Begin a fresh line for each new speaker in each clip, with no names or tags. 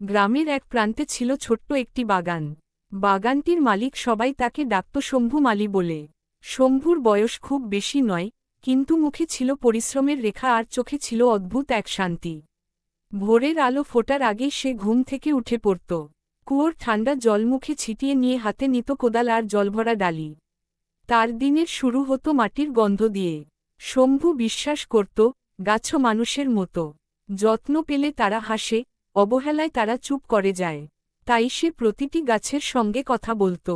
গ্রামের এক প্রান্তে ছিল ছোট্ট একটি বাগান। বাগানটির মালিক সবাই তাকে ডাকত শম্ভু মালী বলে। শম্ভুর বয়স খুব বেশি নয়, কিন্তু মুখে ছিল পরিশ্রমের রেখা আর চোখে ছিল অদ্ভুত এক শান্তি। ভোরের আলো ফোটার আগেই সে ঘুম থেকে উঠে পড়ত। কুয়োর ঠান্ডা জল মুখে ছিটিয়ে নিয়ে হাতে নিত কোদাল আর জলভরা ডালি। তার দিনের শুরু হতো মাটির গন্ধ দিয়ে। শম্ভু বিশ্বাস করত, গাছও মানুষের মতো, যত্ন পেলে তারা হাসে, অবহেলায় তারা চুপ করে যায়। তাই সে প্রতিটি গাছের সঙ্গে কথা বলত।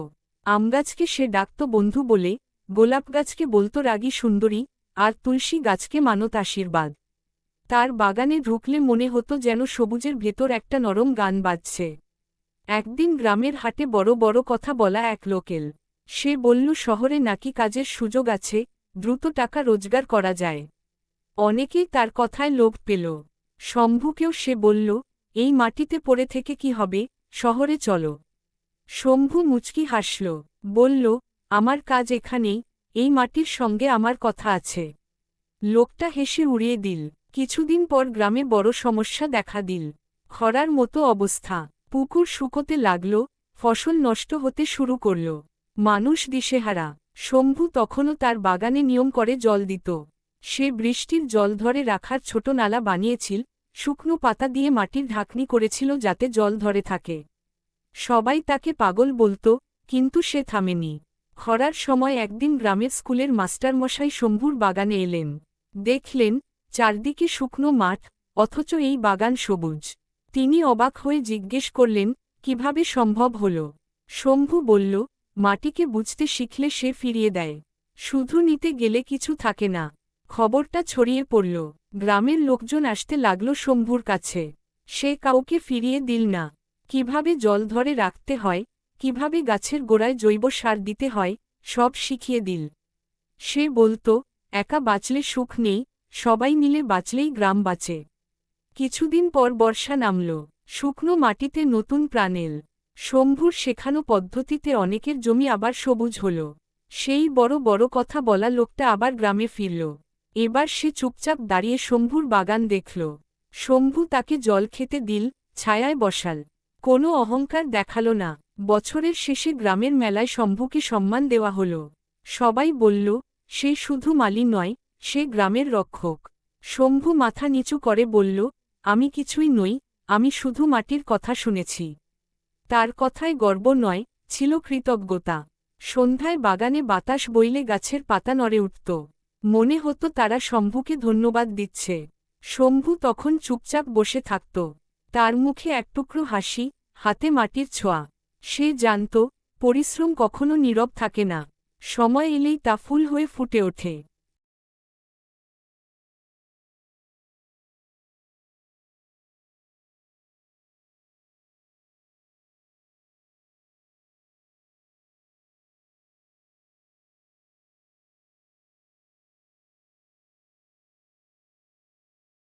আমগাছকে সে ডাকত বন্ধু বলে, গোলাপ গাছকে বলত রাগী সুন্দরী, আর তুলসী গাছকে মানত আশীর্বাদ। তার বাগানে ঢুকলে মনে হতো যেন সবুজের ভেতর একটা নরম গান বাজছে। একদিন গ্রামের হাটে বড় বড় কথা বলা এক লোকেল। সে বলল শহরে নাকি কাজের সুযোগ আছে, দ্রুত টাকা রোজগার করা যায়। অনেকেই তার কথায় লোভ পেল। শম্ভুকেও সে বলল, এই মাটিতে পড়ে থেকে কি হবে, শহরে চলো। শম্ভু মুচকি হাসল, বলল, আমার কাজ এখানেই, এই মাটির সঙ্গে আমার কথা আছে। লোকটা হেসে উড়িয়ে দিল। কিছুদিন পর গ্রামে বড় সমস্যা দেখা দিল। খরার মতো অবস্থা, পুকুর শুকোতে লাগল, ফসল নষ্ট হতে শুরু করল। মানুষ দিশেহারা। শম্ভু তখনও তার বাগানে নিয়ম করে জল দিত। সে বৃষ্টির জল ধরে রাখার ছোট নালা বানিয়েছিল, শুকনো পাতা দিয়ে মাটির ঢাকনি করেছিল যাতে জল ধরে থাকে। সবাই তাকে পাগল বলত, কিন্তু সে থামেনি। খরার সময় একদিন গ্রামের স্কুলের মাস্টারমশাই শম্ভুর বাগানে এলেন। দেখলেন, চারদিকে শুকনো মাঠ, অথচ এই বাগান সবুজ। তিনি অবাক হয়ে জিজ্ঞেস করলেন, কিভাবে সম্ভব হল? শম্ভু বলল, মাটিকে বুঝতে শিখলে সে ফিরিয়ে দেয়। শুধু নিতে গেলে কিছু থাকে না। খবরটা ছড়িয়ে পড়ল। গ্রামের লোকজন আসতে লাগল শম্ভুর কাছে। সে কাউকে ফিরিয়ে দিল না। কিভাবে জল ধরে রাখতে হয়, কিভাবে গাছের গোড়ায় জৈব সার দিতে হয়, সব শিখিয়ে দিল। সে বলত, একা বাঁচলে সুখ নেই, সবাই মিলে বাঁচলেই গ্রাম বাঁচে। কিছুদিন পর বর্ষা নামল। শুকনো মাটিতে নতুন প্রাণ এল। শম্ভুর শেখানো পদ্ধতিতে অনেকের জমি আবার সবুজ হল। সেই বড় বড় কথা বলা লোকটা আবার গ্রামে ফিরল। এবার সে চুপচাপ দাঁড়িয়ে শম্ভুর বাগান দেখল। শম্ভু তাকে জল খেতে দিল, ছায়ায় বসাল। কোনো অহংকার দেখাল না। বছরের শেষে গ্রামের মেলায় শম্ভুকে সম্মান দেওয়া হল। সবাই বলল, সে শুধু মালী নয়, সে গ্রামের রক্ষক। শম্ভু মাথা নিচু করে বলল, আমি কিছুই নই, আমি শুধু মাটির কথা শুনেছি। তার কথায় গর্ব নয়, ছিল কৃতজ্ঞতা। সন্ধ্যায় বাগানে বাতাস বইলে গাছের পাতা নড়ে উঠত। মনে হতো তারা শম্ভুকে ধন্যবাদ দিচ্ছে। শম্ভু তখন চুপচাপ বসে থাকত। তার মুখে এক টুকরো হাসি, হাতে মাটির ছোঁয়া। সে জানত, পরিশ্রম কখনো নীরব থাকে না, সময় এলেই তা ফুল হয়ে ফুটে ওঠে।